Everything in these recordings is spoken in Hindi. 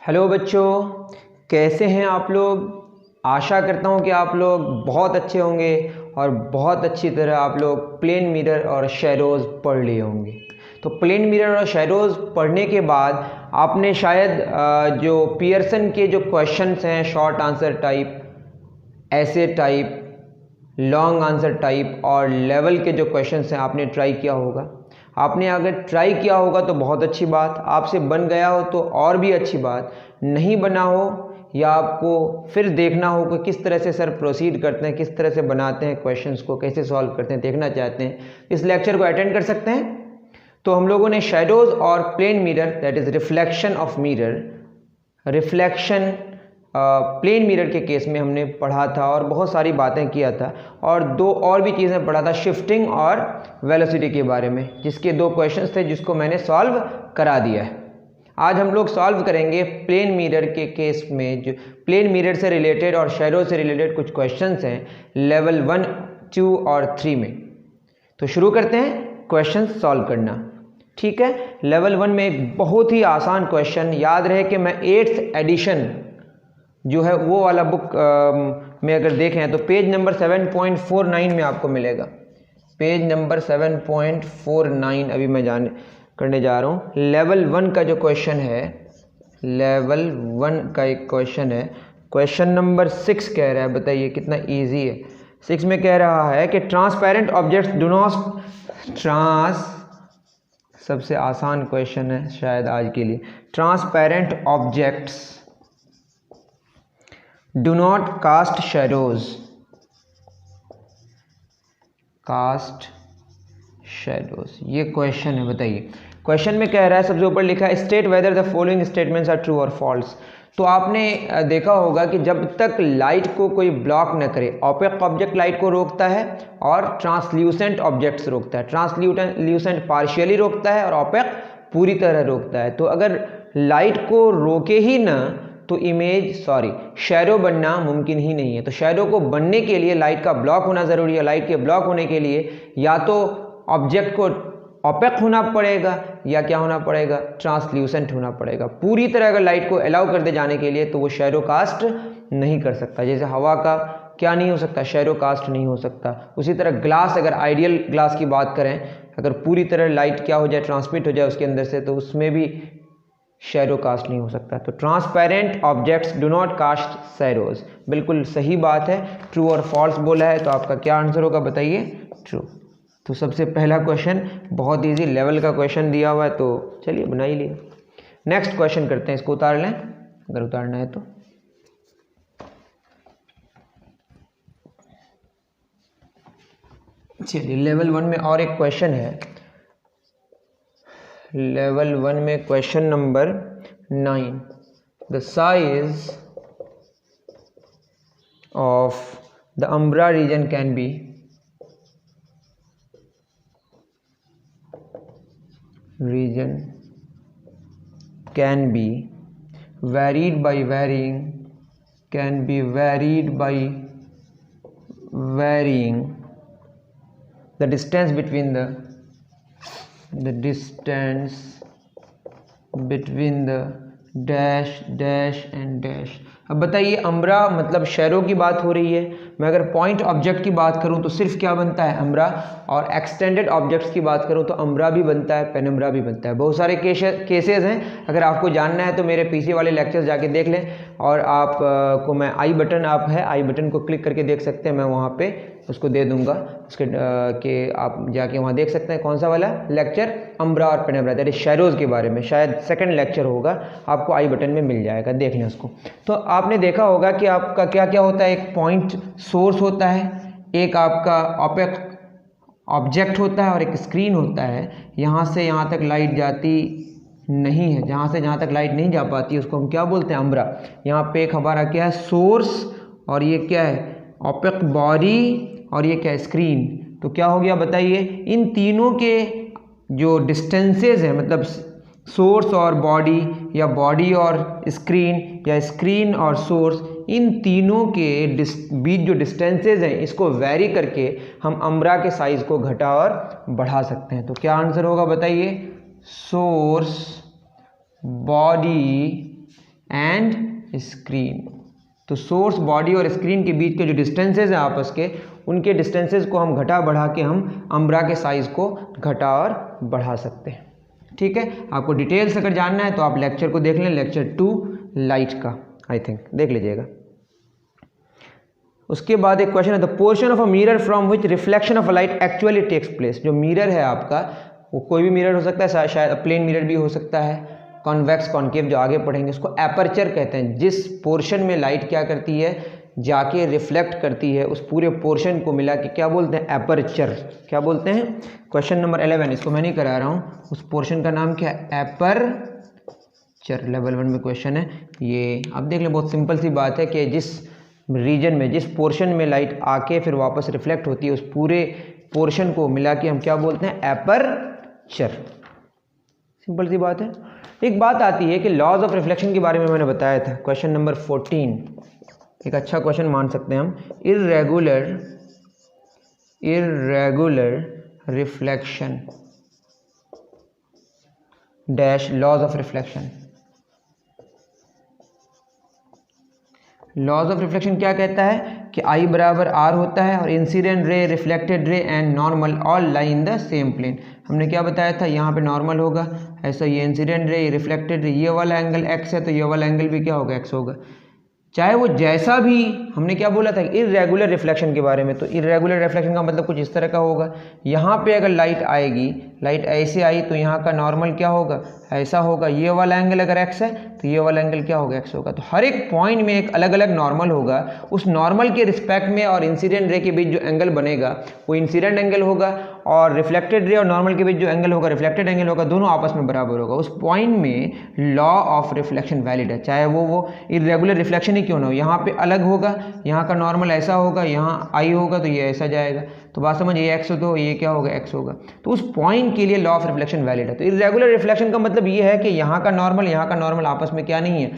हेलो बच्चों, कैसे हैं आप लोग। आशा करता हूं कि आप लोग बहुत अच्छे होंगे और बहुत अच्छी तरह आप लोग प्लेन मिरर और शैडोज़ पढ़ लिए होंगे। तो प्लेन मिरर और शैडोज़ पढ़ने के बाद आपने शायद जो पियर्सन के जो क्वेश्चंस हैं, शॉर्ट आंसर टाइप, ऐसे टाइप, लॉन्ग आंसर टाइप और लेवल के जो क्वेश्चंस हैं आपने ट्राई किया होगा। आपने अगर ट्राई किया होगा तो बहुत अच्छी बात, आपसे बन गया हो तो और भी अच्छी बात, नहीं बना हो या आपको फिर देखना हो कि किस तरह से सर प्रोसीड करते हैं, किस तरह से बनाते हैं क्वेश्चंस को, कैसे सॉल्व करते हैं, देखना चाहते हैं, इस लेक्चर को अटेंड कर सकते हैं। तो हम लोगों ने शैडोज़ और plane mirror, that is reflection of mirror, reflection plane mirror के केस में हमने पढ़ा था और बहुत सारी बातें किया था। और दो और भी चीज़ें पढ़ा था, शिफ्टिंग और वेलोसिटी के बारे में, जिसके दो क्वेश्चंस थे जिसको मैंने सॉल्व करा दिया है। आज हम लोग सॉल्व करेंगे प्लेन मिरर के केस में, जो प्लेन मिरर से रिलेटेड और शैडो से रिलेटेड कुछ क्वेश्चंस हैं लेवल 1, 2 और 3 में। तो शुरू करते हैं क्वेश्चन सॉल्व करना। ठीक है, लेवल 1 में एक बहुत ही आसान क्वेश्चन, याद रहे कि मैं 8th एडिशन जो है वो वाला बुक में अगर देखें तो पेज नंबर 7.49 में आपको मिलेगा। पेज नंबर 7.49 अभी मैं करने जा रहा हूँ। लेवल 1 का जो क्वेश्चन है, लेवल 1 का एक क्वेश्चन है, क्वेश्चन नंबर 6 कह रहा है, बताइए कितना इजी है। 6 में कह रहा है कि ट्रांसपेरेंट ऑब्जेक्ट्स डू नॉट सबसे आसान क्वेश्चन है शायद आज के लिए। Transparent objects do not cast shadows, cast shadows, ये क्वेश्चन है। बताइए क्वेश्चन में कह रहा है, सबसे ऊपर लिखा है state whether the following statements are true और फॉल्स। तो आपने देखा होगा कि जब तक लाइट को कोई ब्लॉक न करे, ऑपेक ऑब्जेक्ट लाइट को रोकता है और ट्रांसल्यूसेंट ऑब्जेक्ट्स रोकता है। ट्रांसल्यूसेंट पार्शियली रोकता है और ऑपेक पूरी तरह रोकता है। तो अगर लाइट को रोके ही ना तो शैडो बनना मुमकिन ही नहीं है। तो शैडो को बनने के लिए लाइट का ब्लॉक होना ज़रूरी है। लाइट के ब्लॉक होने के लिए या तो ऑब्जेक्ट को ऑपेक होना पड़ेगा या क्या होना पड़ेगा, ट्रांसल्यूसेंट होना पड़ेगा। पूरी तरह अगर लाइट को अलाउ कर दे जाने के लिए तो वो शैडो कास्ट नहीं कर सकता। जैसे हवा का क्या नहीं हो सकता, शैडो कास्ट नहीं हो सकता। उसी तरह ग्लास, अगर आइडियल ग्लास की बात करें, अगर पूरी तरह लाइट क्या हो जाए, ट्रांसमिट हो जाए उसके अंदर से, तो उसमें भी शैडो कास्ट नहीं हो सकता। तो transparent objects do not cast shadows, बिल्कुल सही बात है। ट्रू और फॉल्स बोला है तो आपका क्या आंसर होगा, बताइए, ट्रू। तो सबसे पहला क्वेश्चन बहुत इजी लेवल का क्वेश्चन दिया हुआ है, तो चलिए बना ही लिए। नेक्स्ट क्वेश्चन करते हैं, इसको उतार लें अगर उतारना है तो। चलिए लेवल 1 में और एक क्वेश्चन है। लेवल 1 में question number 9, the size of the umbra region can be varied by varying the distance between the dash and dash। अब बताइए, अम्ब्रा मतलब शैडो की बात हो रही है। मैं अगर पॉइंट ऑब्जेक्ट की बात करूं तो सिर्फ क्या बनता है, अम्ब्रा। और एक्सटेंडेड ऑब्जेक्ट्स की बात करूं तो अम्ब्रा भी बनता है, पेनम्ब्रा भी बनता है। बहुत सारे केसेस हैं, अगर आपको जानना है तो मेरे पीछे वाले लेक्चर्स जाके देख लें। और आप को मैं आई बटन को क्लिक करके देख सकते हैं, मैं वहाँ पे उसको दे दूंगा उसके कि आप जाके वहाँ देख सकते हैं कौन सा वाला लेक्चर, अम्ब्रा और पेनम्ब्रा, दैट इज शैडोज़ के बारे में। शायद सेकंड लेक्चर होगा, आपको आई बटन में मिल जाएगा, देख लें उसको। तो आपने देखा होगा कि आपका क्या क्या होता है, एक पॉइंट सोर्स होता है, एक आपका ऑपेक ऑब्जेक्ट होता है और एक स्क्रीन होता है। यहाँ से यहाँ तक लाइट जाती नहीं है, जहाँ से जहाँ तक लाइट नहीं जा पाती उसको हम क्या बोलते हैं, अम्ब्रा। यहाँ पे एक हमारा क्या है, सोर्स, और ये क्या है, ऑपेक बॉडी, और ये क्या है, स्क्रीन। तो क्या हो गया बताइए, इन तीनों के जो डिस्टेंसेस हैं, मतलब सोर्स और बॉडी या बॉडी और स्क्रीन या स्क्रीन और सोर्स, इन तीनों के बीच जो डिस्टेंसेस हैं इसको वेरी करके हम अम्ब्रा के साइज को घटा और बढ़ा सकते हैं। तो क्या आंसर होगा बताइए, सोर्स, बॉडी एंड स्क्रीन। तो सोर्स, बॉडी और स्क्रीन के बीच के जो डिस्टेंसेज हैं आपस के, उनके डिस्टेंसेज को हम घटा बढ़ा के हम अम्ब्रा के साइज़ को घटा और बढ़ा सकते हैं। ठीक है, आपको डिटेल्स अगर जानना है तो आप लेक्चर को देख लें, लेक्चर 2 लाइट का आई थिंक देख लीजिएगा। उसके बाद एक क्वेश्चन है, the portion of a mirror from which reflection of a light actually takes place. जो मिरर है आपका, वो कोई भी मिरर हो सकता है, शायद प्लेन मिरर भी हो सकता है, कॉन्वेक्स, कॉन्केव, जो आगे पढ़ेंगे उसको एपर्चर कहते हैं। जिस पोर्शन में लाइट क्या करती है, जाके रिफ्लेक्ट करती है, उस पूरे पोर्शन को मिला के क्या बोलते हैं, एपर्चर। क्या बोलते हैं? क्वेश्चन नंबर 11, इसको मैं नहीं करा रहा हूँ, उस पोर्शन का नाम क्या है, एपर्चर। लेवल 1 में क्वेश्चन है ये, आप देख लें, बहुत सिंपल सी बात है कि जिस रीजन में, जिस पोर्शन में लाइट आके फिर वापस रिफ्लेक्ट होती है, उस पूरे पोर्शन को मिला के हम क्या बोलते हैं, एपर्चर। सिंपल सी बात है। एक बात आती है कि लॉज ऑफ रिफ्लेक्शन के बारे में मैंने बताया था, क्वेश्चन नंबर 14, एक अच्छा क्वेश्चन मान सकते हैं हम। Irregular reflection dash laws of reflection. Laws of reflection क्या कहता है कि I बराबर R होता है और incident ray, reflected ray and normal all lie in the same plane. हमने क्या बताया था, यहाँ पे नॉर्मल होगा, ऐसा ये इंसिडेंट रे, ये रिफ्लेक्टेड रे, ये वाला एंगल x है तो ये वाला एंगल भी क्या होगा, x होगा, चाहे वो जैसा भी। हमने क्या बोला था, इर्रेगुलर रिफ्लेक्शन के बारे में। तो इर्रेगुलर रिफ्लेक्शन का मतलब कुछ इस तरह का होगा, यहाँ पे अगर लाइट आएगी, लाइट ऐसे आई तो यहाँ का नॉर्मल क्या होगा, ऐसा होगा, ये वाला एंगल अगर x है तो ये वाला एंगल क्या होगा, x होगा। तो हर एक पॉइंट में एक अलग अलग नॉर्मल होगा, उस नॉर्मल के रिस्पेक्ट में और इंसिडेंट रे के बीच जो एंगल बनेगा वो इंसिडेंट एंगल होगा, और रिफ्लेक्टेड रे और नॉर्मल के बीच जो एंगल होगा, रिफ्लेक्टेड एंगल होगा, दोनों आपस में बराबर होगा। उस पॉइंट में लॉ ऑफ रिफ्लेक्शन वैलिड है, चाहे वो इर्रेगुलर रिफ्लेक्शन ही क्यों ना हो। यहाँ पे अलग होगा, यहाँ का नॉर्मल ऐसा होगा, यहाँ I होगा तो ये ऐसा जाएगा, तो बात समझ, ये x हो तो ये क्या होगा, x होगा। तो उस पॉइंट के लिए लॉ ऑफ रिफ्लेक्शन वैलिड है। तो इर्रेगुलर रिफ्लेक्शन का मतलब ये है कि यहाँ का नॉर्मल आपस में क्या नहीं है,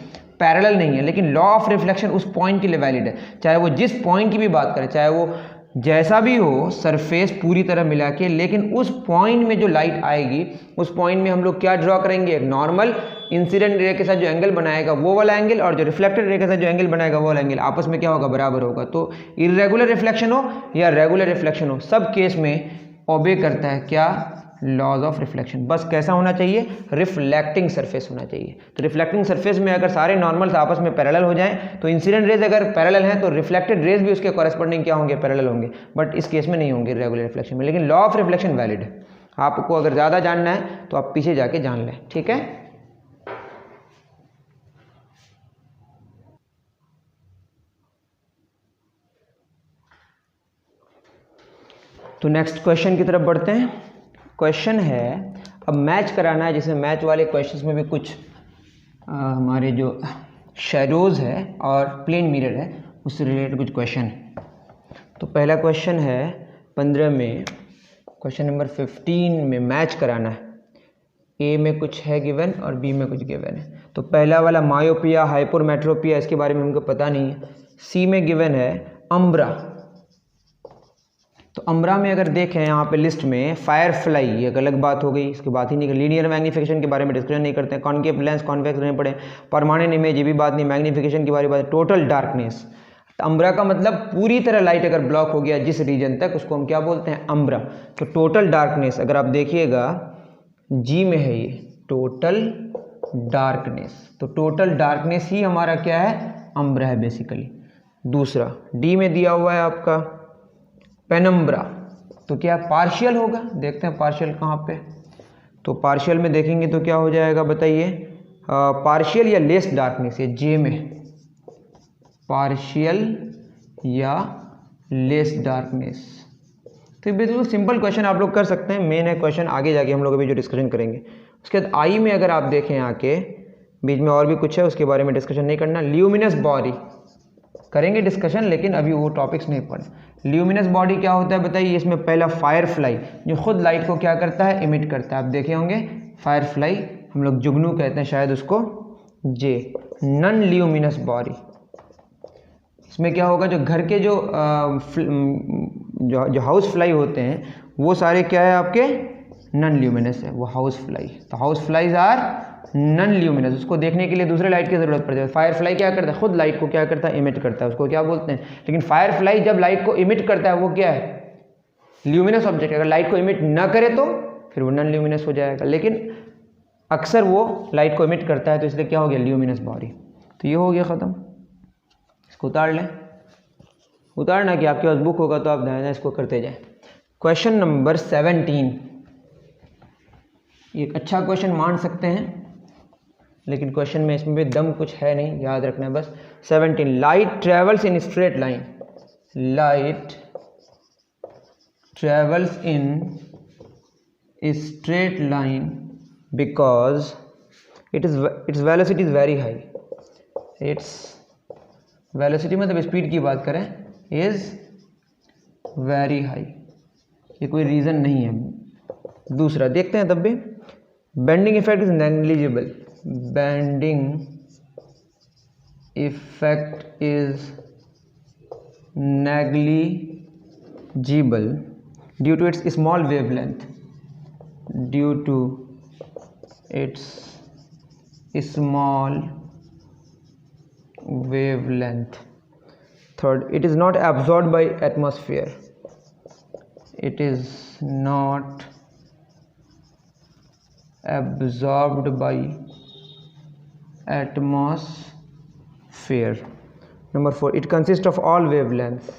पैरेलल नहीं है, लेकिन लॉ ऑफ रिफ्लेक्शन उस पॉइंट के लिए वैलिड है, चाहे वो जिस पॉइंट की भी बात करें, चाहे वो जैसा भी हो सरफेस पूरी तरह मिला के, लेकिन उस पॉइंट में जो लाइट आएगी, उस पॉइंट में हम लोग क्या ड्रॉ करेंगे, एक नॉर्मल इंसिडेंट रे के साथ जो एंगल बनाएगा वो वाला एंगल, और जो रिफ्लेक्टेड रे के साथ जो एंगल बनाएगा वो वाला एंगल आपस में क्या होगा, बराबर होगा। तो इर्रेगुलर रिफ्लेक्शन हो या रेगुलर रिफ्लेक्शन हो, सब केस में ओबे करता है क्या, लॉज ऑफ रिफ्लेक्शन। बस कैसा होना चाहिए, रिफ्लेक्टिंग सरफेस होना चाहिए। तो रिफ्लेक्टिंग सरफेस में अगर सारे नॉर्मल्स आपस में पैरेलल हो जाएं, तो इंसिडेंट रेज अगर पैरेलल हैं तो रिफ्लेक्टेड रेज भी उसके कॉरेस्पॉन्डिंग क्या होंगे, पैरेलल होंगे, बट इस केस में नहीं होंगे रेगुलर रिफ्लेक्शन में। लेकिन लॉ ऑफ रिफ्लेक्शन वैलिड है। आपको अगर ज़्यादा जानना है तो आप पीछे जाके जान लें, ठीक है। तो नेक्स्ट क्वेश्चन की तरफ बढ़ते हैं। क्वेश्चन है, अब मैच कराना है, जैसे मैच वाले क्वेश्चंस में भी कुछ हमारे जो शैडोज़ है और प्लेन मिरर है उससे रिलेटेड कुछ क्वेश्चन है। तो पहला क्वेश्चन है 15 में, क्वेश्चन नंबर 15 में मैच कराना है। ए में कुछ है गिवन और बी में कुछ गिवन है। तो पहला वाला मायोपिया, हाइपोमेट्रोपिया, इसके बारे में हमको पता नहीं है। सी में गिवन है अम्ब्रा। तो अम्ब्रा में अगर देखें यहाँ पे लिस्ट में फायर फ्लाई, ये एक अलग बात हो गई, इसकी बात ही नहीं कर। लीनियर मैग्नीफिकेशन के बारे में डिस्कशन नहीं करते हैं। कॉन्केव लेंस, कॉन्वेक्स नहीं पढ़े। परमानेंट इमेज, ये भी बात नहीं। मैग्नीफिकेशन के बारे में बात। टोटल डार्कनेस, तो अम्ब्रा का मतलब पूरी तरह लाइट अगर ब्लॉक हो गया जिस रीजन तक, उसको हम क्या बोलते हैं, अम्ब्रा। तो टोटल डार्कनेस अगर आप देखिएगा जी में है, ये टोटल डार्कनेस। तो टोटल डार्कनेस ही हमारा क्या है, अम्ब्रा है बेसिकली। दूसरा डी में दिया हुआ है आपका पेनम्ब्रा, तो क्या पार्शियल होगा, देखते हैं पार्शियल कहाँ पे। तो पार्शियल में देखेंगे तो क्या हो जाएगा बताइए, पार्शियल या लेस डार्कनेस, ये जे में पार्शियल या लेस डार्कनेस। तो ये बिल्कुल सिंपल क्वेश्चन आप लोग कर सकते हैं, मेन है क्वेश्चन, आगे जाके हम लोग अभी जो डिस्कशन करेंगे। उसके बाद आई में अगर आप देखें आके, बीच में और भी कुछ है, उसके बारे में डिस्कशन नहीं करना। ल्यूमिनस बॉडी करेंगे डिस्कशन, लेकिन अभी वो टॉपिक्स नहीं पढ़े। ल्यूमिनस बॉडी क्या होता है बताइए। इसमें पहला फायर फ्लाई, जो खुद लाइट को क्या करता है, इमिट करता है। आप देखे होंगे फायर फ्लाई, हम लोग जुगनू कहते हैं शायद उसको। जे नन ल्यूमिनस बॉडी, इसमें क्या होगा, जो घर के जो हाउस फ्लाई होते हैं वो सारे क्या है आपके नॉन ल्यूमिनस है वो हाउस फ्लाई। तो house flies are non luminous, उसको देखने के लिए दूसरे लाइट की ज़रूरत पड़ती है। फायर फ्लाई क्या करता है, खुद लाइट को क्या करता है, इमिट करता है, उसको क्या बोलते हैं। लेकिन फायर फ्लाई जब लाइट को इमिट करता है वो क्या है, ल्यूमिनस ऑब्जेक्ट। अगर लाइट को इमिट ना करे तो फिर वो नॉन ल्यूमिनस हो जाएगा, लेकिन अक्सर वो लाइट को इमिट करता है तो इसलिए क्या हो गया, ल्यूमिनस बॉडी। तो ये हो गया ख़त्म। इसको उतार लें, उतारना कि आपके पास बुक होगा तो आप दाएं इसको करते जाएं। क्वेश्चन नंबर 17, ये एक अच्छा क्वेश्चन मान सकते हैं, लेकिन क्वेश्चन में इसमें भी दम कुछ है नहीं, याद रखना है बस। 17, light travels in straight line, light travels in straight line because its velocity is very high, its velocity मतलब स्पीड की बात करें is very high, ये कोई रीज़न नहीं है। दूसरा देखते हैं तब भी, bending effect is negligible, bending effect is negligible due to its small wavelength, due to its small wavelength. Third, it is not absorbed by atmosphere, it is not absorbed by atmosphere. Number 4, it consists of all wavelengths,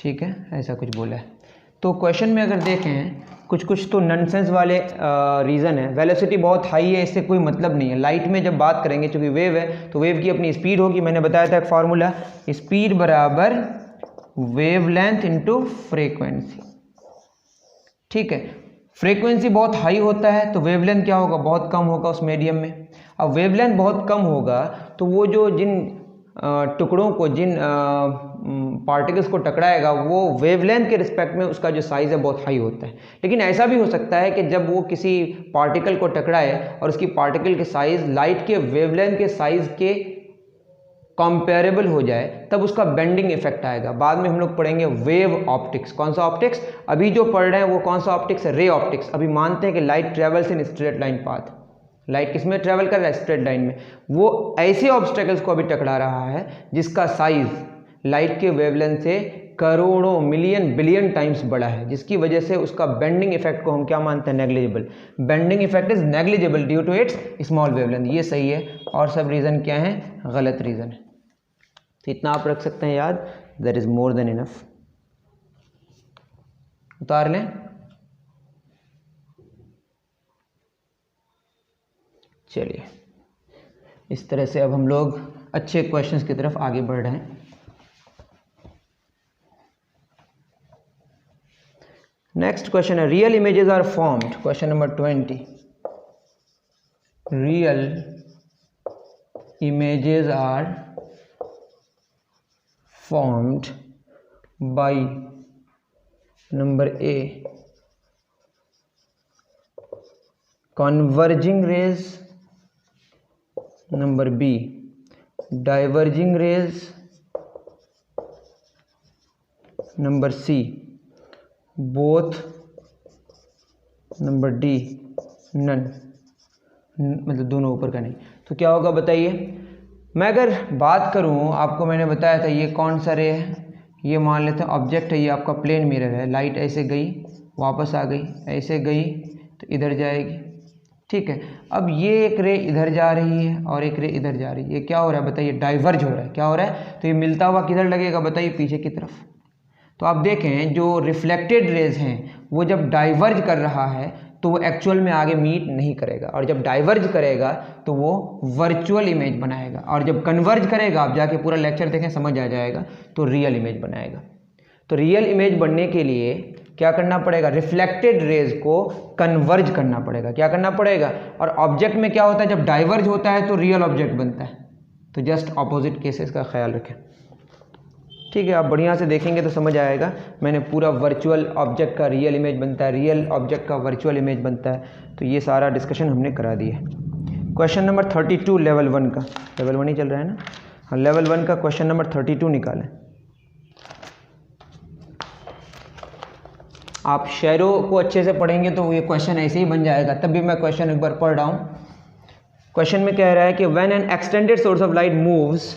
ठीक है, ऐसा कुछ बोला है। तो क्वेश्चन में अगर देखें कुछ तो नॉनसेंस वाले रीज़न है। वेलोसिटी बहुत हाई है, इससे कोई मतलब नहीं है। लाइट में जब बात करेंगे, चूँकि वेव है तो वेव की अपनी स्पीड होगी, मैंने बताया था एक फार्मूला, स्पीड बराबर वेवलेंथ इनटू फ्रीक्वेंसी, ठीक है। फ्रीक्वेंसी बहुत हाई होता है तो वेवलेंथ क्या होगा, बहुत कम होगा उस मीडियम में। अब वेवलेंथ बहुत कम होगा तो वो जो जिन टुकड़ों को, जिन पार्टिकल्स को टकराएगा, वो वेवलेंथ के रिस्पेक्ट में उसका जो साइज़ है बहुत हाई होता है। लेकिन ऐसा भी हो सकता है कि जब वो किसी पार्टिकल को टकराए और उसकी पार्टिकल के साइज़ लाइट के वेवलेंथ के साइज़ के कंपेरेबल हो जाए, तब उसका बेंडिंग इफेक्ट आएगा। बाद में हम लोग पढ़ेंगे वेव ऑप्टिक्स। कौन सा ऑप्टिक्स, अभी जो पढ़ रहे हैं वो कौन सा ऑप्टिक्स है, रे ऑप्टिक्स। अभी मानते हैं कि light travels in straight line path, light किस में ट्रेवल कर रहा है, स्ट्रेट लाइन में। वो ऐसे ऑब्स्टेकल्स को अभी टकरा रहा है जिसका साइज लाइट के वेवलेंथ से करोड़ों, मिलियन, बिलियन टाइम्स बड़ा है, जिसकी वजह से उसका बेंडिंग इफेक्ट को हम क्या मानते हैं, negligible. Bending effect is negligible due to its small wavelength. ये सही है, और सब रीज़न क्या है, गलत रीज़न है। तो इतना आप रख सकते हैं याद, that is more than enough. उतार लें। चलिए, इस तरह से अब हम लोग अच्छे क्वेश्चंस की तरफ आगे बढ़ रहे हैं। नेक्स्ट क्वेश्चन है, real images are formed, question number 20। Real images are formed by number A converging rays, number B diverging rays, number C both, number D none, मतलब दोनों ऊपर का नहीं। तो क्या होगा बताइए। मैं अगर बात करूं, आपको मैंने बताया था ये कौन सा रे है, ये मान लेते हैं ऑब्जेक्ट है, ये आपका प्लेन मिरर है। लाइट ऐसे गई, वापस आ गई, ऐसे गई तो इधर जाएगी, ठीक है। अब ये एक रे इधर जा रही है और एक रे इधर जा रही है, ये क्या हो रहा है बताइए, डाइवर्ज हो रहा है। क्या हो रहा है, तो ये मिलता हुआ किधर लगेगा बताइए, पीछे की तरफ। तो आप देखें जो रिफ्लेक्टेड रेज हैं वो जब डाइवर्ज कर रहा है तो वो एक्चुअल में आगे मीट नहीं करेगा, और जब डाइवर्ज करेगा तो वो वर्चुअल इमेज बनाएगा, और जब कन्वर्ज करेगा, आप जाके पूरा लेक्चर देखें समझ आ जाएगा, तो रियल इमेज बनाएगा। तो रियल इमेज बनने के लिए क्या करना पड़ेगा, रिफ्लेक्टेड रेज को कन्वर्ज करना पड़ेगा। क्या करना पड़ेगा, और ऑब्जेक्ट में क्या होता है, जब डाइवर्ज होता है तो रियल ऑब्जेक्ट बनता है। तो जस्ट ऑपोजिट केसेस का ख्याल रखें, ठीक है। आप बढ़िया से देखेंगे तो समझ आएगा। मैंने पूरा वर्चुअल ऑब्जेक्ट का रियल इमेज बनता है, रियल ऑब्जेक्ट का वर्चुअल इमेज बनता है, तो ये सारा डिस्कशन हमने करा दिया है। क्वेश्चन नंबर 32 लेवल 1 का, लेवल 1 ही चल रहा है ना, हाँ लेवल 1 का क्वेश्चन नंबर 32 निकालें। आप शेरो को अच्छे से पढ़ेंगे तो ये क्वेश्चन ऐसे ही बन जाएगा। तब भी मैं क्वेश्चन एक बार पढ़ रहा हूँ। क्वेश्चन में कह रहा है कि when an extended source of light moves,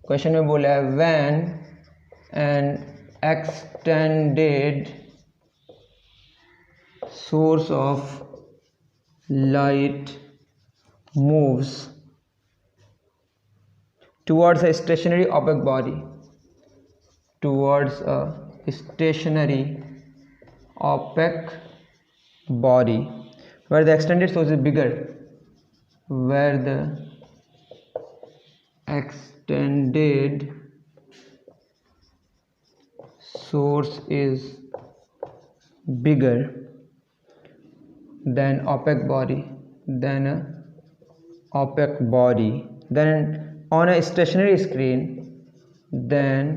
question में बोला है when an extended source of light moves towards a stationary opaque body, towards a stationary opaque body where the extended source is bigger, where the extended source is bigger than opaque body, than a opaque body, then on a stationary screen, then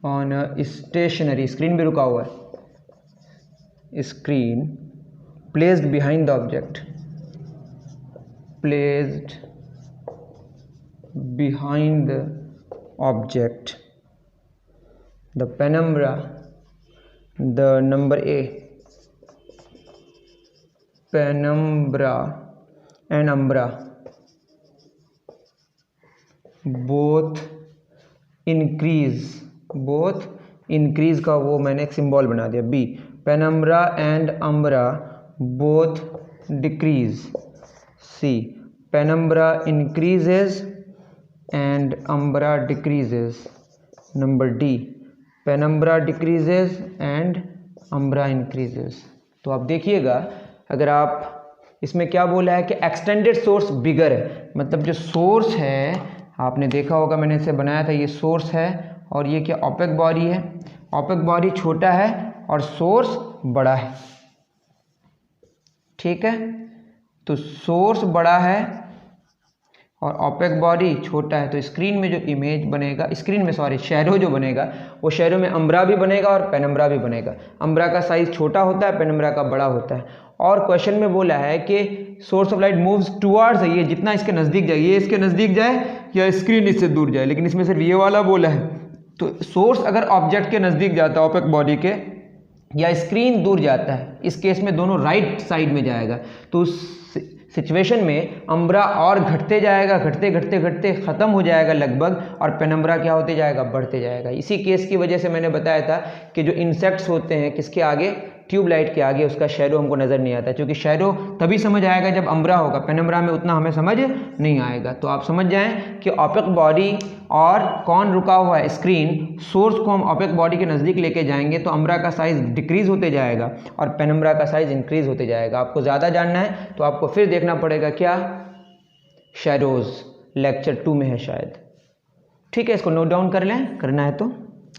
on a stationary screen भी रुका हुआ है, screen placed behind the object, placed behind the object, the penumbra, the number A, penumbra and umbra both increase का वो मैंने एक सिंबल बना दिया B, penumbra and umbra both decrease, C, penumbra increases and umbra decreases, number D, penumbra decreases and umbra increases। तो आप देखिएगा, अगर आप इसमें क्या बोला है कि एक्सटेंडेड सोर्स बिगर है, मतलब जो सोर्स है आपने देखा होगा, मैंने इसे बनाया था, ये सोर्स है और ये क्या ओपेक बॉडी है, ओपेक बॉडी छोटा है और सोर्स बड़ा है, ठीक है। तो सोर्स बड़ा है और ओपेक बॉडी छोटा है, तो स्क्रीन में जो इमेज बनेगा, स्क्रीन में सॉरी शैडो जो बनेगा, वो शैडो में अम्ब्रा भी बनेगा और पेनम्ब्रा भी बनेगा। अम्ब्रा का साइज छोटा होता है, पेनम्ब्रा का बड़ा होता है। और क्वेश्चन में बोला है कि source of light moves towards, ये जितना इसके नज़दीक जाए, ये इसके नज़दीक जाए या स्क्रीन इससे दूर जाए, लेकिन इसमें सिर्फ ये वाला बोला है। तो सोर्स अगर ऑब्जेक्ट के नज़दीक जाता है, ओपेक बॉडी के, या स्क्रीन दूर जाता है, इस केस में दोनों राइट साइड में जाएगा। तो उस सिचुएशन में अम्ब्रा और घटते जाएगा, घटते घटते घटते ख़त्म हो जाएगा लगभग, और पेनम्ब्रा क्या होते जाएगा, बढ़ते जाएगा। इसी केस की वजह से मैंने बताया था कि जो इंसेक्ट्स होते हैं किसके आगे, ट्यूबलाइट के आगे, उसका शैडो हमको नज़र नहीं आता, क्योंकि शैडो तभी समझ आएगा जब अम्ब्रा होगा, पेनम्ब्रा में उतना हमें समझ नहीं आएगा। तो आप समझ जाएं कि ओपेक बॉडी और कौन रुका हुआ है, स्क्रीन, सोर्स को हम ओपेक बॉडी के नज़दीक लेके जाएंगे तो अम्ब्रा का साइज़ डिक्रीज़ होते जाएगा और पेनम्ब्रा का साइज़ इंक्रीज़ होते जाएगा। आपको ज़्यादा जानना है तो आपको फिर देखना पड़ेगा क्या, शैडोज़ लेक्चर 2 में है शायद, ठीक है। इसको नोट डाउन कर लें, करना है तो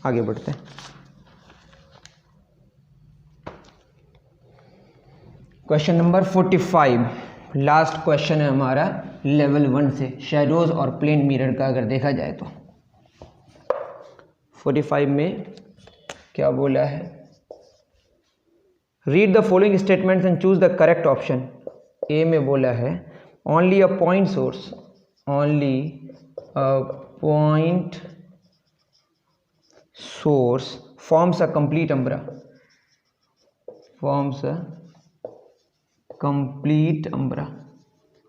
आगे बढ़ते हैं। क्वेश्चन नंबर 45 लास्ट क्वेश्चन है हमारा लेवल 1 से, शैडोज और प्लेन मिरर का अगर देखा जाए तो 45 में क्या बोला है, read the following statements and choose the correct option. A में बोला है only a point source, only a point source forms a complete umbra, forms a complete umbra.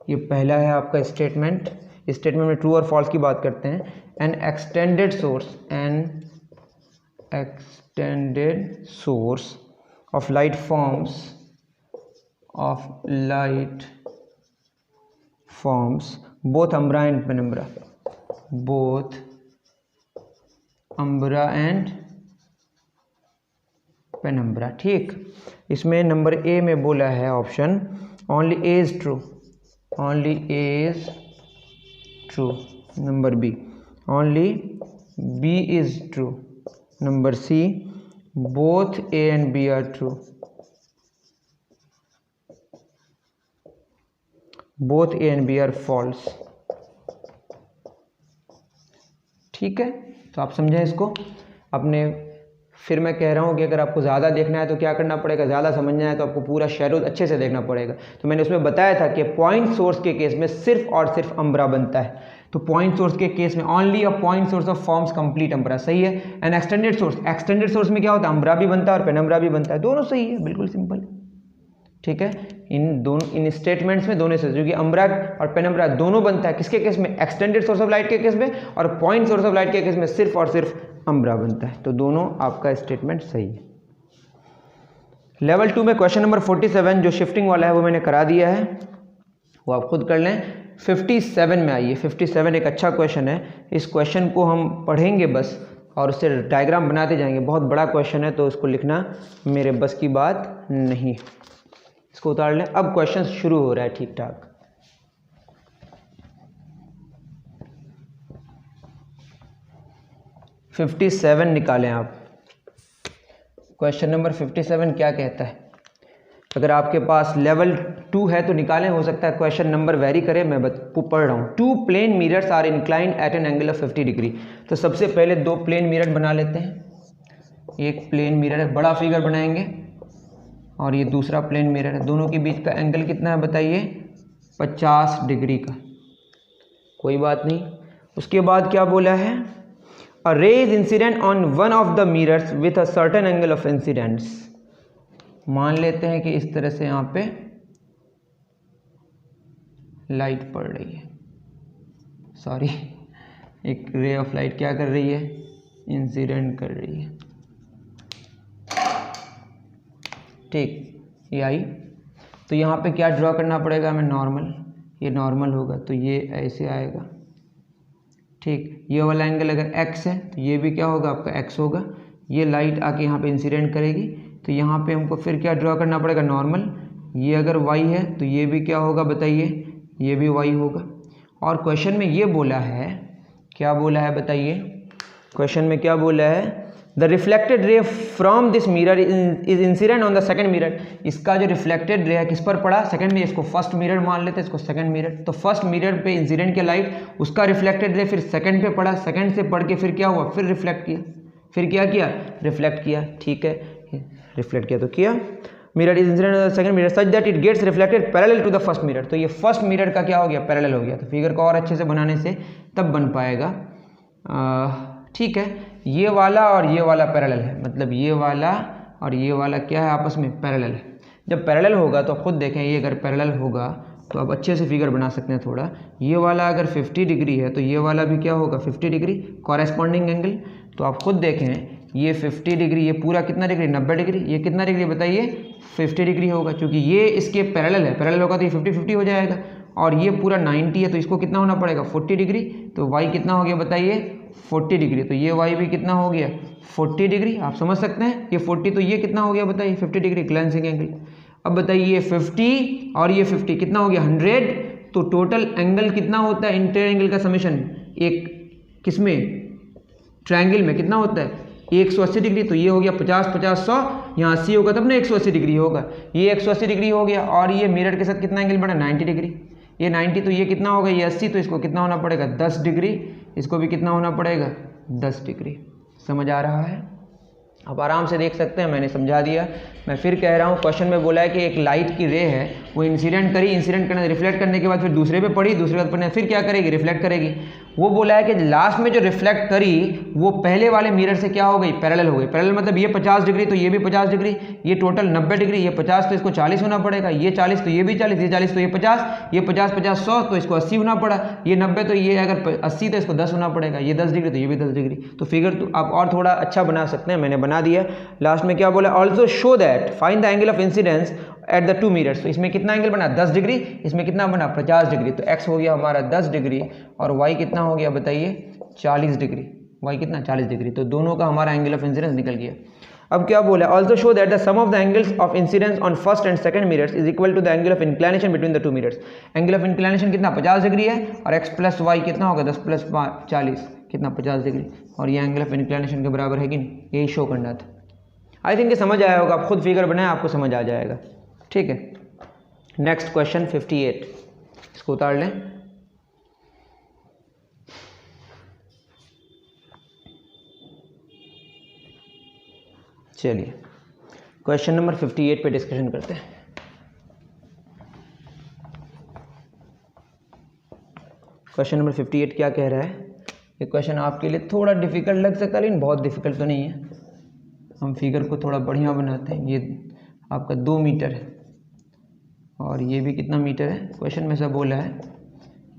ये पहला है आपका स्टेटमेंट। स्टेटमेंट में ट्रू और फॉल्स की बात करते हैं। An extended source, an extended source of light forms, of light forms both umbra and penumbra, both umbra and penumbra, ठीक। इसमें नंबर ए में बोला है option only A is true, only A is true. Number B only B is true. Number C both A and B are true, both A and B are false, ठीक है। तो आप समझें इसको, अपने फिर मैं कह रहा हूँ कि अगर आपको ज़्यादा देखना है तो क्या करना पड़ेगा, ज़्यादा समझना है तो आपको पूरा शैडोज अच्छे से देखना पड़ेगा। तो मैंने उसमें बताया था कि पॉइंट सोर्स के केस में सिर्फ और सिर्फ अम्ब्रा बनता है। तो पॉइंट सोर्स के केस में only a point source of forms complete umbra, सही है। एंड एक्सटेंडेड सोर्स में क्या होता है, अम्ब्रा भी बनता है और पेनम्ब्रा भी बनता है, दोनों सही है, बिल्कुल सिंपल। ठीक है, इन स्टेटमेंट्स में दोनों से, क्योंकि अम्ब्रा और पेनम्ब्रा दोनों बनता है किसके केस में, एक्सटेंडेड सोर्स ऑफ लाइट के केस में, और पॉइंट सोर्स ऑफ लाइट के केस में सिर्फ और सिर्फ अम्ब्रा बनता है। तो दोनों आपका स्टेटमेंट सही है। लेवल 2 में क्वेश्चन नंबर 47 जो शिफ्टिंग वाला है वो मैंने करा दिया है, वो आप खुद कर लें। 57 में आइए। 57 एक अच्छा क्वेश्चन है, इस क्वेश्चन को हम पढ़ेंगे बस और उससे डायग्राम बनाते जाएंगे। बहुत बड़ा क्वेश्चन है तो उसको लिखना मेरे बस की बात नहीं, इसको उतार लें। अब क्वेश्चन शुरू हो रहा है ठीक ठाक। (57) निकालें आप। क्वेश्चन नंबर 57 क्या कहता है? अगर आपके पास लेवल 2 है तो निकालें, हो सकता है क्वेश्चन नंबर वेरी करे, मैं पढ़ रहा हूँ। 2 plane mirrors are inclined at an angle of 50 degree. तो सबसे पहले 2 प्लेन मिरर बना लेते हैं। एक प्लेन मिरर है, बड़ा फिगर बनाएंगे, और ये दूसरा प्लेन मिरर है। दोनों के बीच का एंगल कितना है बताइए, 50 डिग्री का। कोई बात नहीं। उसके बाद क्या बोला है, अ रे is incident on one of the mirrors with a certain angle of incidence. मान लेते हैं कि इस तरह से यहाँ पे लाइट पड़ रही है, सॉरी, एक रे ऑफ लाइट क्या कर रही है, इंसिडेंट कर रही है। ठीक, ये आई। तो यहाँ पे क्या ड्रॉ करना पड़ेगा हमें, नॉर्मल। ये नॉर्मल होगा तो ये ऐसे आएगा। ठीक, ये वाला एंगल अगर x है तो ये भी क्या होगा आपका x होगा। ये लाइट आके यहाँ पे इंसिडेंट करेगी तो यहाँ पे हमको फिर क्या ड्रॉ करना पड़ेगा, नॉर्मल। ये अगर y है तो ये भी क्या होगा बताइए, ये भी y होगा। और क्वेश्चन में ये बोला है, क्या बोला है बताइए, क्वेश्चन में क्या बोला है, the reflected ray from this mirror is incident on the second mirror. इसका जो रिफ्लेक्टेड रे है किस पर पड़ा, सेकंड में। इसको फर्स्ट मिरर मान लेते हैं, इसको सेकंड मिरर। तो फर्स्ट मिरर पे इंसिडेंट किया लाइट, उसका रिफ्लेक्टेड रे फिर सेकंड पे पड़ा, सेकंड से पढ़ के फिर क्या हुआ, फिर रिफ्लेक्ट किया, फिर क्या किया, रिफ्लेक्ट किया। ठीक है, रिफ्लेक्ट किया तो किया। Mirror is incident on the second mirror such that it gets reflected parallel to the first mirror. तो ये फर्स्ट मिरर का क्या हो गया, पैरेलल हो गया। तो फिगर को और अच्छे से बनाने से तब बन पाएगा। ठीक है, ये वाला और ये वाला पैरेलल है, मतलब ये वाला और ये वाला क्या है, आपस में पैरेलल है। जब पैरेलल होगा तो खुद देखें, ये अगर पैरेलल होगा तो आप अच्छे से फिगर बना सकते हैं थोड़ा। ये वाला अगर 50 डिग्री है तो ये वाला भी क्या होगा, 50 डिग्री, कॉरेस्पॉन्डिंग एंगल। तो आप खुद देखें, ये 50 डिग्री, ये पूरा कितना डिग्री, 90 डिग्री। ये कितना डिग्री बताइए, 50 डिग्री होगा, क्योंकि ये इसके पैरेलल है। पैरेलल होगा तो ये 50-50 हो जाएगा। और ये पूरा 90 है तो इसको कितना होना पड़ेगा, 40 डिग्री। तो y कितना हो गया बताइए, 40 डिग्री। तो ये y भी कितना हो गया, 40 डिग्री। आप समझ सकते हैं, ये 40 तो ये कितना हो गया बताइए, 50 डिग्री ग्लेंसिंग एंगल। अब बताइए ये 50 और ये 50 कितना हो गया, 100। तो टोटल एंगल कितना होता है, इंटर एंगल का समेशन एक किसमें, ट्रायंगल में कितना होता है, 180 डिग्री। तो ये हो गया 50 50 100, यहाँ 80 होगा तब ना 180 डिग्री होगा। ये 180 डिग्री हो गया, और ये मिरर के साथ कितना एंगल बना, 90 डिग्री। ये 90 तो ये कितना होगा, ये 80, तो इसको कितना होना पड़ेगा, 10 डिग्री। इसको भी कितना होना पड़ेगा, 10 डिग्री। समझ आ रहा है? आप आराम से देख सकते हैं, मैंने समझा दिया। मैं फिर कह रहा हूँ, क्वेश्चन में बोला है कि एक लाइट की रे है, वो इंसिडेंट करी, इंसिडेंट करने रिफ्लेक्ट करने के बाद फिर दूसरे पे पड़ी, दूसरे बाद पड़ने फिर क्या करेगी, रिफ्लेक्ट करेगी। वो बोला है कि लास्ट में जो रिफ्लेक्ट करी वो पहले वाले मिरर से क्या हो गई, पैरेलल हो गई। पैरेलल मतलब ये 50 डिग्री तो ये भी 50 डिग्री, ये टोटल 90 डिग्री, ये 50 तो इसको 40 होना पड़ेगा, ये 40 तो ये भी 40, ये 40 तो ये 50, ये 50 50 100 तो इसको 80 होना पड़ा, ये 90 तो ये अगर 80 तो इसको 10 होना पड़ेगा, ये 10 डिग्री तो ये भी 10 डिग्री। तो फिगर तो आप और थोड़ा अच्छा बना सकते हैं, मैंने बना दिया। लास्ट में क्या बोला, also show that find the angle of incidence at the 2 mirrors. तो इसमें कितना एंगल बना, 10 डिग्री, इसमें कितना बना, 50 डिग्री। तो x हो गया हमारा 10 डिग्री और y कितना हो गया बताइए, 40 डिग्री। y कितना, 40 डिग्री। तो दोनों का हमारा एंगल ऑफ इंसिडेंस निकल गया। अब क्या बोला, also show that the sum of the angles of incidence on first and second mirrors is equal to the angle of inclination between the 2 mirrors. Angle of inclination कितना, 50 डिग्री है, और x प्लस y कितना होगा, 10 प्लस 40 कितना, 50 डिग्री। और ये एंगल ऑफ इंक्लिनेशन के बराबर है कि नहीं, यही शो करना था। आई थिंक ये समझ आया होगा, आप खुद फिगर बनाए, आपको समझ आ जाएगा। ठीक है, नेक्स्ट क्वेश्चन 58, इसको उतार लें। चलिए क्वेश्चन नंबर 58 पे डिस्कशन करते हैं। क्वेश्चन नंबर 58 क्या कह रहा है? ये क्वेश्चन आपके लिए थोड़ा डिफिकल्ट लग सकता है, लेकिन बहुत डिफिकल्ट तो नहीं है। हम फिगर को थोड़ा बढ़िया बनाते हैं। ये आपका 2 मीटर है और ये भी कितना मीटर है? क्वेश्चन में सब बोला है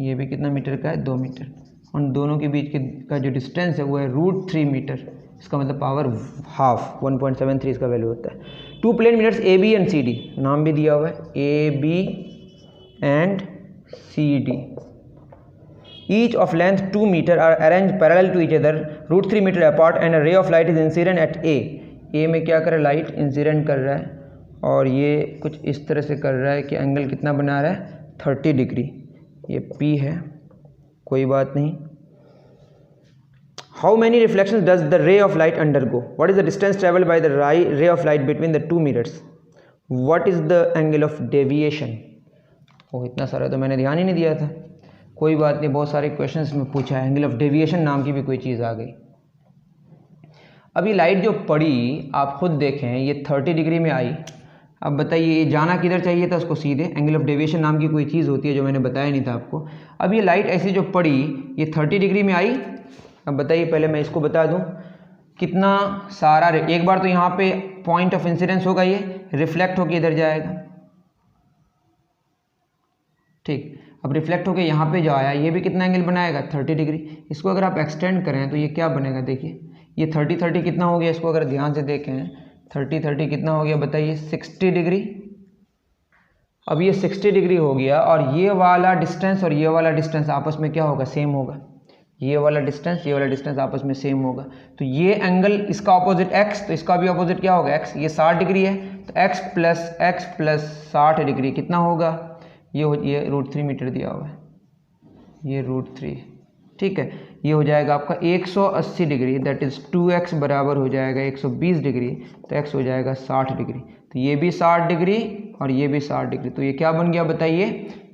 ये भी कितना मीटर का है? 2 मीटर। उन दोनों के बीच का जो डिस्टेंस है वो है √3 मीटर। इसका मतलब पावर हाफ 1.73 इसका वैल्यू होता है। 2 plane mirrors AB and CD, नाम भी दिया हुआ है AB and CD, each of length 2 meter are arranged parallel to each other √3 meter apart and a ray of light is incident at A में क्या कर रहा है? लाइट इंसिडेंट कर रहा है और ये कुछ इस तरह से कर रहा है कि एंगल कितना बना रहा है? 30 डिग्री। ये P है, कोई बात नहीं। How many reflections does the ray of light undergo? What is the distance traveled by the ray of light between the 2 mirrors? What is the angle of deviation? ओह, इतना सारा तो मैंने ध्यान ही नहीं दिया था। कोई बात नहीं, बहुत सारे क्वेश्चंस में पूछा है। एंगल ऑफ डेविएशन नाम की भी कोई चीज़ आ गई। अभी लाइट जो पड़ी आप खुद देखें, ये 30 डिग्री में आई। अब बताइए ये जाना किधर चाहिए था? उसको सीधे। एंगल ऑफ डेविएशन नाम की कोई चीज़ होती है जो मैंने बताया नहीं था आपको। अब ये लाइट ऐसी जो पड़ी, ये 30 डिग्री में आई। अब बताइए, पहले मैं इसको बता दूँ कितना सारा एक बार तो यहाँ पे पॉइंट ऑफ इंसिडेंस होगा, ये रिफ्लेक्ट होकर इधर जाएगा। ठीक, अब रिफ्लेक्ट होकर यहाँ पे जो आया ये भी कितना एंगल बनाएगा? 30 डिग्री। इसको अगर आप एक्सटेंड करें तो ये क्या बनेगा? देखिए ये 30 कितना हो गया? इसको अगर ध्यान से देखें 30 कितना हो गया बताइए? 60 डिग्री। अब ये 60 डिग्री हो गया और ये वाला डिस्टेंस और ये वाला डिस्टेंस आपस में क्या होगा? सेम होगा। ये वाला डिस्टेंस आपस में सेम होगा। तो ये एंगल, इसका ऑपोजिट x, तो इसका भी ऑपोजिट क्या होगा? x। ये 60 डिग्री है तो x प्लस 60 डिग्री कितना होगा? ये √3 मीटर दिया हुआ है, ये √3। ठीक है, ये हो जाएगा आपका 180 डिग्री, दैट इज़ 2x बराबर हो जाएगा 120 डिग्री, तो x हो जाएगा 60 डिग्री। तो ये भी 60 डिग्री और ये भी 60 डिग्री। तो ये क्या बन गया बताइए?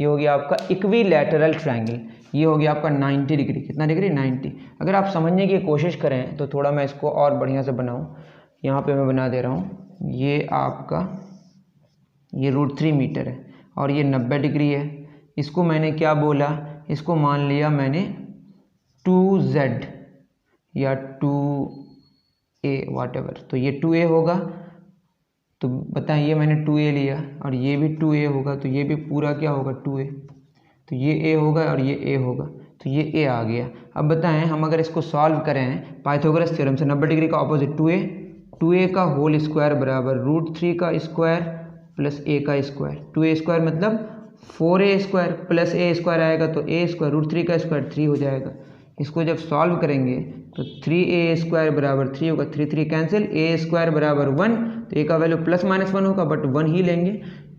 ये हो गया आपका इक्विलैटरल ट्रायंगल। ये हो गया आपका 90 डिग्री। कितना डिग्री? 90। अगर आप समझने की कोशिश करें तो थोड़ा मैं इसको और बढ़िया से बनाऊँ। यहाँ पे मैं बना दे रहा हूँ। ये आपका ये √3 मीटर है और ये 90 डिग्री है। इसको मैंने क्या बोला? इसको मान लिया मैंने 2z या 2a व्हाटएवर। तो ये 2a होगा। तो बताएं, ये मैंने 2a लिया और ये भी 2a होगा, तो ये भी पूरा क्या होगा? 2a। तो ये a होगा और ये a होगा, तो ये a आ गया। अब बताएं, हम अगर इसको सॉल्व करें पाइथागोरस थ्योरम से, 90 डिग्री का ऑपोजिट 2a का होल स्क्वायर बराबर √3 का स्क्वायर प्लस a का स्क्वायर। 2a स्क्वायर मतलब 4a square plus a square आएगा तो a स्क्वायर, √3 का स्क्वायर 3 हो जाएगा। इसको जब सॉल्व करेंगे तो 3a स्क्वायर बराबर 3 होगा, 3 कैंसिल, a स्क्वायर बराबर 1, तो a का वैल्यू +-1 होगा, बट 1 ही लेंगे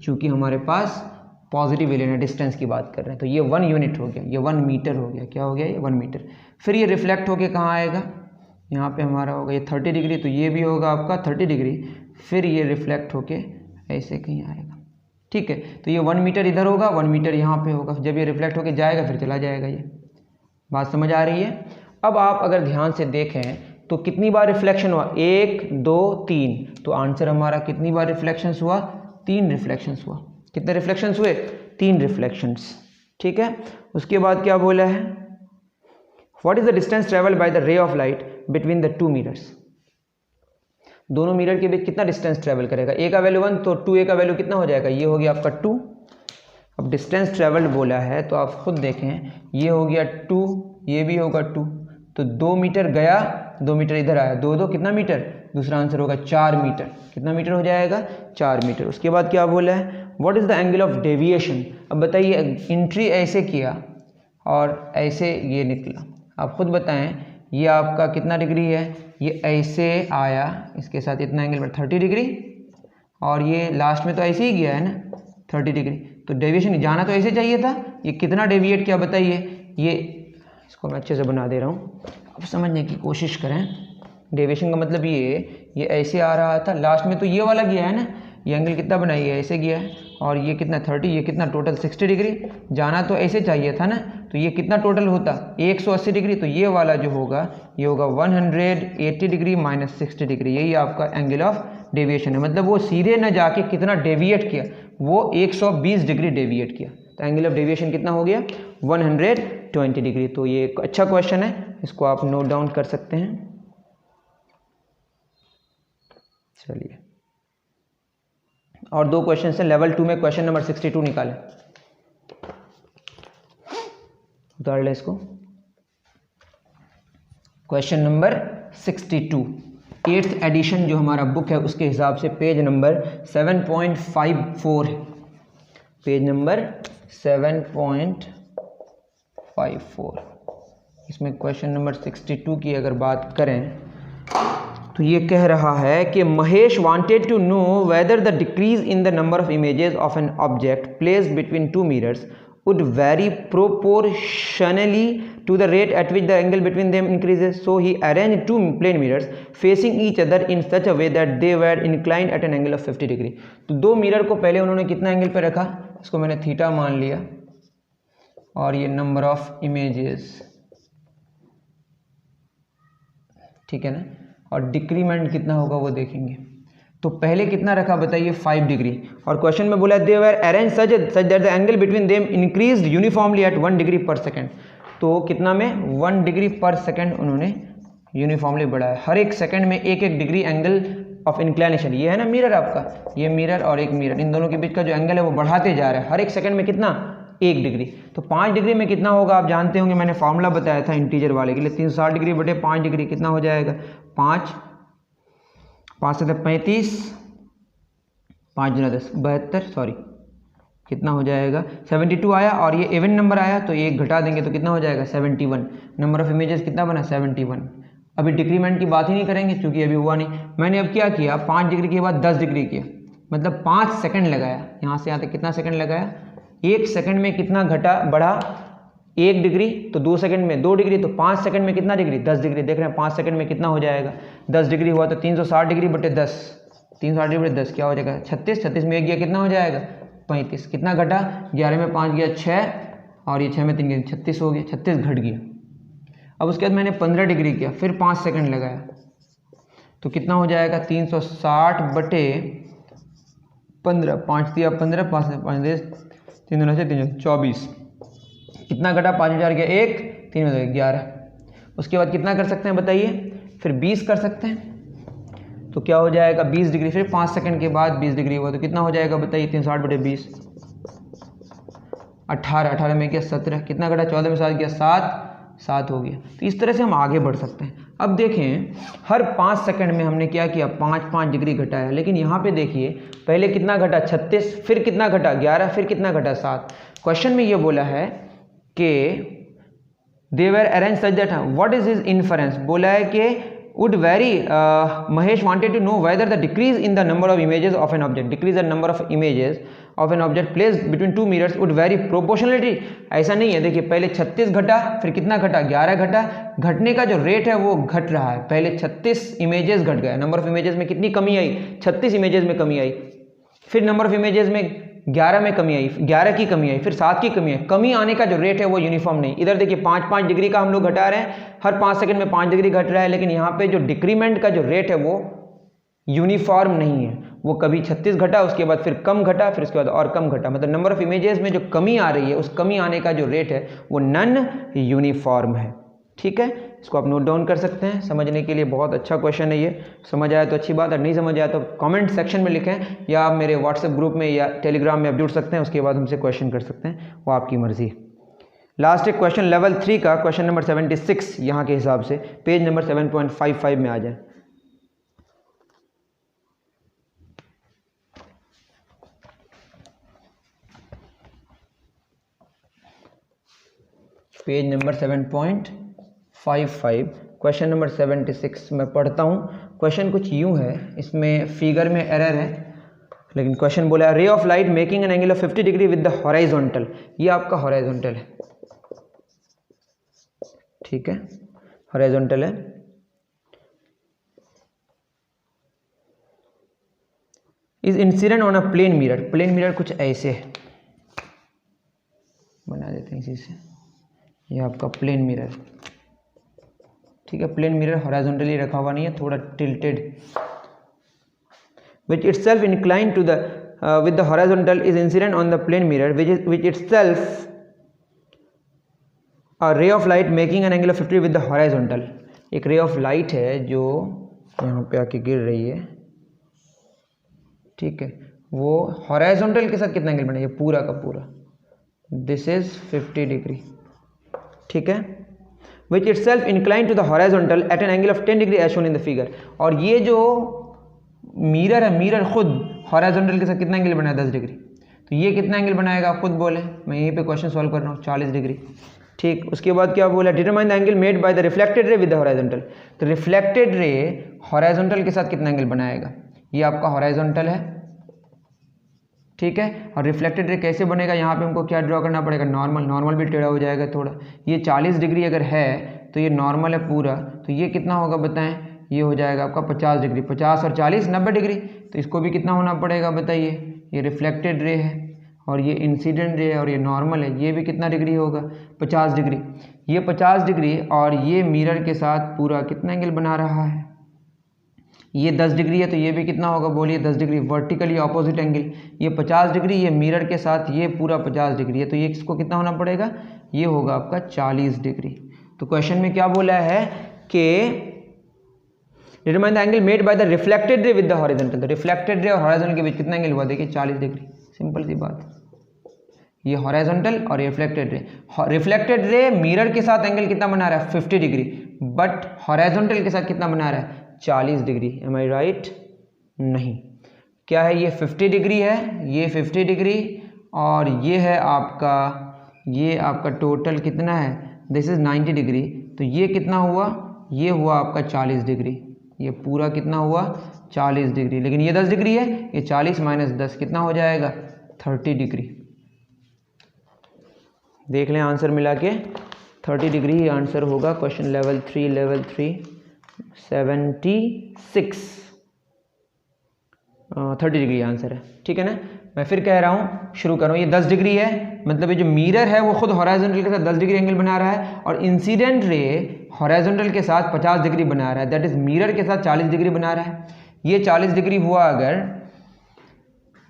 क्योंकि हमारे पास पॉजिटिव एलिमेंट डिस्टेंस की बात कर रहे हैं। तो ये 1 यूनिट हो गया, ये 1 मीटर हो गया। क्या हो गया? ये 1 मीटर। फिर ये रिफ्लेक्ट होके कहाँ आएगा? यहाँ पे हमारा होगा ये 30 डिग्री, तो ये भी होगा आपका 30 डिग्री। फिर ये रिफ्लेक्ट होके ऐसे कहीं आएगा। ठीक है, तो ये 1 मीटर इधर होगा, 1 मीटर यहाँ पे होगा। जब ये रिफ्लेक्ट होके जाएगा फिर चला जाएगा। ये बात समझ आ रही है? अब आप अगर ध्यान से देखें तो कितनी बार रिफ्लेक्शन हुआ? 1 2 3। तो आंसर हमारा कितनी बार रिफ्लेक्शंस हुआ? 3 रिफ्लेक्शंस हुआ। कितने रिफ्लेक्शंस हुए? 3 रिफ्लेक्शंस। ठीक है, उसके बाद क्या बोला है? What is the distance travelled by the रे of light between the 2 mirrors? दोनों मिरर के बीच कितना डिस्टेंस ट्रेवल करेगा? a का वैल्यू 1, तो 2a का वैल्यू कितना हो जाएगा? ये हो गया आपका 2। अब डिस्टेंस ट्रेवल्ड बोला है तो आप खुद देखें, ये हो गया 2, ये भी होगा 2, तो 2 मीटर गया, 2 मीटर इधर आया, 2 कितना मीटर? दूसरा आंसर होगा 4 मीटर। कितना मीटर हो जाएगा? 4 मीटर। उसके बाद क्या बोला है? What is the angle of deviation? अब बताइए, एंट्री ऐसे किया और ऐसे ये निकला, आप खुद बताएं ये आपका कितना डिग्री है? ये ऐसे आया, इसके साथ इतना एंगल पर 30 डिग्री, और ये लास्ट में तो ऐसे ही गया है ना 30 डिग्री। तो डेविएशन जाना तो ऐसे चाहिए था, ये कितना डेविएट किया बताइए? ये इसको मैं अच्छे से बना दे रहा हूँ, अब समझने की कोशिश करें। डेविएशन का मतलब ये ऐसे आ रहा था, लास्ट में तो ये वाला गया है ना, ये एंगल कितना बनाई है? ऐसे गया है, और ये कितना 30, ये कितना टोटल 60 डिग्री। जाना तो ऐसे चाहिए था ना, तो ये कितना टोटल होता 180 डिग्री। तो ये वाला जो होगा ये होगा 180 डिग्री माइनस 60 डिग्री, यही आपका एंगल ऑफ डेविएशन है। मतलब वो सीधे न जाके कितना डेविएट किया, वो 120 डिग्री डेविएट किया। तो एंगल ऑफ डेविएशन कितना हो गया 120 डिग्री। तो ये एक अच्छा क्वेश्चन है, इसको आप नोट डाउन कर सकते हैं। चलिए और 2 क्वेश्चन है लेवल 2 में। क्वेश्चन नंबर 62 निकालें, उतार ले इसको। क्वेश्चन नंबर 62 8th एडिशन जो हमारा बुक है उसके हिसाब से पेज नंबर 7.54 है। पेज नंबर 7.54 इसमें क्वेश्चन नंबर 62 की अगर बात करें तो ये कह रहा है कि Mahesh wanted to know whether the decrease in the number of images of an object placed between 2 mirrors would vary proportionally to the rate at which the angle between them increases. So he arranged 2 plane mirrors facing each other in such a way that they were inclined at an angle of 50 degree. तो 2 मिरर को पहले उन्होंने कितना एंगल पे रखा, इसको मैंने थीटा मान लिया, और ये नंबर ऑफ इमेजेस, ठीक है ना, और डिक्रीमेंट कितना होगा वो देखेंगे। तो पहले कितना रखा बताइए 5 डिग्री, और क्वेश्चन में बोला they were arranged such that the angle between them increased uniformly at 1 degree per second. तो कितना में 1 डिग्री पर सेकंड उन्होंने यूनिफॉर्मली बढ़ाया, हर एक सेकंड में 1-1 डिग्री एंगल ऑफ इंक्लाइनेशन। ये है ना मिरर आपका, ये मिरर और एक मिरर, इन दोनों के बीच का जो एंगल है वो बढ़ाते जा रहा है हर एक सेकंड में कितना 1 डिग्री। तो 5 डिग्री में कितना होगा आप जानते होंगे, मैंने फॉर्मूला बताया था इंटीजर वाले के लिए, 360 डिग्री बटे 5 डिग्री कितना हो जाएगा 5 से 35, 5 गुना 10 72, सॉरी कितना हो जाएगा 72 आया, और ये इवन नंबर आया तो एक घटा देंगे तो कितना हो जाएगा 71। नंबर ऑफ इमेजेस कितना बना 71। अभी डिक्रीमेंट की बात ही नहीं करेंगे क्योंकि अभी हुआ नहीं। मैंने अब क्या किया 5 डिग्री के बाद 10 डिग्री किया, मतलब 5 सेकंड लगाया, यहाँ से यहाँ तक कितना सेकंड लगाया, 1 सेकंड में कितना घटा बढ़ा 1 डिग्री, तो 2 सेकंड में 2 डिग्री, तो 5 सेकंड में कितना डिग्री 10 डिग्री। देख रहे हैं 5 सेकंड में कितना हो जाएगा 10 डिग्री हुआ, तो 360 डिग्री बटे 10, 360 डिग्री बटे 10 क्या हो जाएगा 36, 36 में 1 गया कितना हो जाएगा 35, कितना घटा 11 में 5 गया 6, और ये 6 में 3 गया 36 हो गया, 36 घट गया। अब उसके बाद मैंने 15 डिग्री किया, फिर 5 सेकंड लगाया, तो कितना हो जाएगा 360 बटे 15, 5 दिया 15, 5 दिया 3 से 3 24, कितना घटा 5000 गया 1, 3 में 11। उसके बाद कितना कर सकते हैं बताइए, फिर 20 कर सकते हैं, तो क्या हो जाएगा 20 डिग्री, फिर 5 सेकंड के बाद 20 डिग्री हुआ तो कितना हो जाएगा बताइए 360 बटे 20, 18, 18 में क्या 17, कितना घटा 14 में 7 गया 7 हो गया। तो इस तरह से हम आगे बढ़ सकते हैं। अब देखें हर 5 सेकंड में हमने क्या किया 5 डिग्री घटाया, लेकिन यहाँ पे देखिए पहले कितना घटा 36, फिर कितना घटा 11, फिर कितना घटा 7। क्वेश्चन में ये बोला है कि they were arranged such that, what is his inference, बोला है कि would vary, Mahesh wanted to know whether the decrease in the number of images of an object, decrease the number of images of an object placed between 2 mirrors would vary proportionally। ऐसा नहीं है, देखिए पहले 36 घटा, फिर कितना घटा 11 घटा, घटने का जो रेट है वो घट रहा है। पहले 36 इमेजेस घट गया, नंबर ऑफ इमेजेस में कितनी कमी आई 36 इमेजेस में कमी आई, फिर नंबर ऑफ इमेजेस में 11 में कमी आई, 11 की कमी आई, फिर 7 की कमी आई। कमी आने का जो रेट है वो यूनिफॉर्म नहीं। इधर देखिए 5 डिग्री का हम लोग घटा रहे हैं, हर 5 सेकंड में 5 डिग्री घट रहा है, लेकिन यहाँ पे जो डिक्रीमेंट का जो रेट है वो यूनिफॉर्म नहीं है, वो कभी 36 घटा, उसके बाद फिर कम घटा, फिर उसके बाद और कम घटा। मतलब नंबर ऑफ इमेजेस में जो कमी आ रही है उस कमी आने का जो रेट है वो नॉन यूनिफॉर्म है। ठीक है, इसको आप नोट डाउन कर सकते हैं। समझने के लिए बहुत अच्छा क्वेश्चन है ये, समझ आया तो अच्छी बात है, नहीं समझ आया तो कमेंट सेक्शन में लिखें, या आप मेरे व्हाट्सएप ग्रुप में या टेलीग्राम में आप जुड़ सकते हैं, उसके बाद हमसे क्वेश्चन कर सकते हैं, वो आपकी मर्जी। लास्ट एक क्वेश्चन लेवल 3 का, क्वेश्चन नंबर 76 यहाँ के हिसाब से पेज नंबर 7.55 में आ जाए। पेज नंबर 7.55 क्वेश्चन नंबर 76 मैं पढ़ता हूँ। क्वेश्चन कुछ यूँ है, इसमें फिगर में एरर है, लेकिन क्वेश्चन बोला ray of light making an angle of 50 degree with the horizontal. ये आपका हॉराइजॉन्टल है, ठीक है, हॉराइजॉन्टल है। Is incident on a plane mirror. Plane mirror कुछ ऐसे है, बना देते हैं इसी से, ये आपका प्लेन मिरर, ठीक है। प्लेन मिरर हॉरिजॉन्टली रखा हुआ नहीं है, थोड़ा tilted, which itself inclined to the with the horizontal is incident on the plane mirror which itself a ray of light making an angle of 50 with the horizontal। एक ray of light है जो यहाँ पे आके गिर रही है, ठीक है, वो हॉरिजॉन्टल के साथ कितना एंगल बनाएगी, पूरा का पूरा, दिस इज 50 डिग्री, ठीक है। Which itself incline to the horizontal at an angle of 10 degree as shown in the figure. और ये जो मिरर है, मिरर खुद हॉरिजॉन्टल के साथ कितना एंगल बनाया, 10 डिग्री। तो ये कितना एंगल बनाएगा आप खुद बोले, मैं यहीं पे क्वेश्चन सॉल्व कर रहा हूँ, 40 डिग्री, ठीक। उसके बाद क्या बोला, determine the angle made by the reflected ray with the horizontal. तो रिफ्लेक्टेड रे हॉरिजॉन्टल के साथ कितना एंगल बनाएगा, ये आपका हॉरिजॉन्टल है, ठीक है। और रिफ्लेक्टेड रे कैसे बनेगा, यहाँ पे हमको क्या ड्रॉ करना पड़ेगा, नॉर्मल, नॉर्मल भी टेढ़ा हो जाएगा थोड़ा। ये 40 डिग्री अगर है तो ये नॉर्मल है पूरा, तो ये कितना होगा बताएं, ये हो जाएगा आपका 50 डिग्री, 50 और 40 90 डिग्री। तो इसको भी कितना होना पड़ेगा बताइए, ये रिफ्लेक्टेड रे है और ये इंसिडेंट रे है और ये नॉर्मल है, ये भी कितना डिग्री होगा, 50 डिग्री। ये 50 डिग्री और ये मिरर के साथ पूरा कितना एंगल बना रहा है, ये 10 डिग्री है, तो ये भी कितना होगा बोलिए, 10 डिग्री, वर्टिकली ऑपोजिट एंगल। ये 50 डिग्री, ये मिरर के साथ ये पूरा 50 डिग्री है, तो ये इसको कितना होना पड़ेगा, ये होगा आपका 40 डिग्री। तो क्वेश्चन में क्या बोला है कि determine the angle made by the reflected ray with the horizontal. तो रिफ्लेक्टेड रे और हॉरिजॉन्टल के बीच कितना एंगल हुआ, देखिए 40 डिग्री, सिंपल सी बात। ये हॉरिजॉन्टल और रिफ्लेक्टेड रे, रिफ्लेक्टेड रे मिरर के साथ एंगल कितना बना रहा है, 50 डिग्री, बट हॉरिजॉन्टल के साथ कितना बना रहा है, 40 डिग्री। एम आई राइट, नहीं, क्या है, ये 50 डिग्री है, ये 50 डिग्री और ये है आपका, ये आपका टोटल कितना है, दिस इज 90 डिग्री। तो ये कितना हुआ, ये हुआ आपका 40 डिग्री, ये पूरा कितना हुआ 40 डिग्री। लेकिन ये 10 डिग्री है, ये 40 माइनस 10 कितना हो जाएगा, 30 डिग्री। देख लें आंसर मिला के, 30 डिग्री ही आंसर होगा। क्वेश्चन लेवल 3 76 30 डिग्री आंसर है, ठीक है ना। मैं फिर कह रहा हूँ, शुरू कर रहा हूँ, ये 10 डिग्री है, मतलब ये जो मिरर है वो खुद हॉरिजॉन्टल के साथ 10 डिग्री एंगल बना रहा है और इंसिडेंट रे हॉरिजॉन्टल के साथ 50 डिग्री बना रहा है, दैट इज मिरर के साथ 40 डिग्री बना रहा है। ये 40 डिग्री हुआ अगर,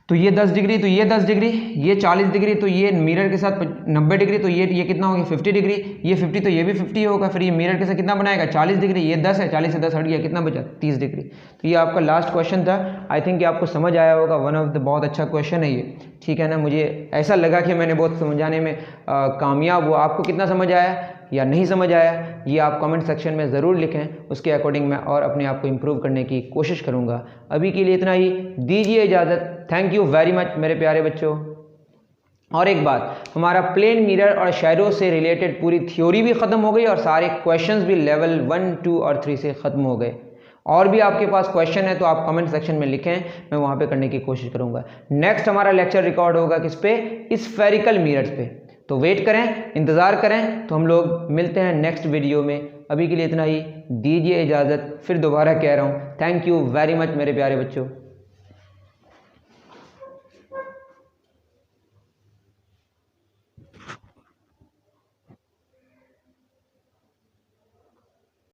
तो ये 10 डिग्री, तो ये 10 डिग्री, ये 40 डिग्री, तो ये मिरर के साथ 90 डिग्री, तो ये कितना हो गया 50 डिग्री, ये 50 तो ये भी 50 होगा, फिर ये मिरर के साथ कितना बनाएगा 40 डिग्री, ये 10 है, 40 से 10 हट गया, कितना बचा 30 डिग्री। तो ये आपका लास्ट क्वेश्चन था। आई थिंक ये आपको समझ आया होगा, वन ऑफ द बहुत अच्छा क्वेश्चन है ये, ठीक है ना। मुझे ऐसा लगा कि मैंने बहुत समझाने में कामयाब हुआ। आपको कितना समझ आया या नहीं समझ आया, ये आप कमेंट सेक्शन में ज़रूर लिखें, उसके अकॉर्डिंग मैं और अपने आप को इम्प्रूव करने की कोशिश करूँगा। अभी के लिए इतना ही, दीजिए इजाज़त। थैंक यू वेरी मच मेरे प्यारे बच्चों। और एक बात, हमारा प्लेन मिरर और शैडो से रिलेटेड पूरी थ्योरी भी ख़त्म हो गई और सारे क्वेश्चंस भी लेवल 1, 2 और 3 से ख़त्म हो गए। और भी आपके पास क्वेश्चन है तो आप कमेंट सेक्शन में लिखें, मैं वहाँ पे करने की कोशिश करूँगा। नेक्स्ट हमारा लेक्चर रिकॉर्ड होगा किस पे, स्फेरिकल मिरर्स पे। तो वेट करें, इंतज़ार करें, तो हम लोग मिलते हैं नेक्स्ट वीडियो में। अभी के लिए इतना ही, दीजिए इजाज़त। फिर दोबारा कह रहा हूँ, थैंक यू वेरी मच मेरे प्यारे बच्चों।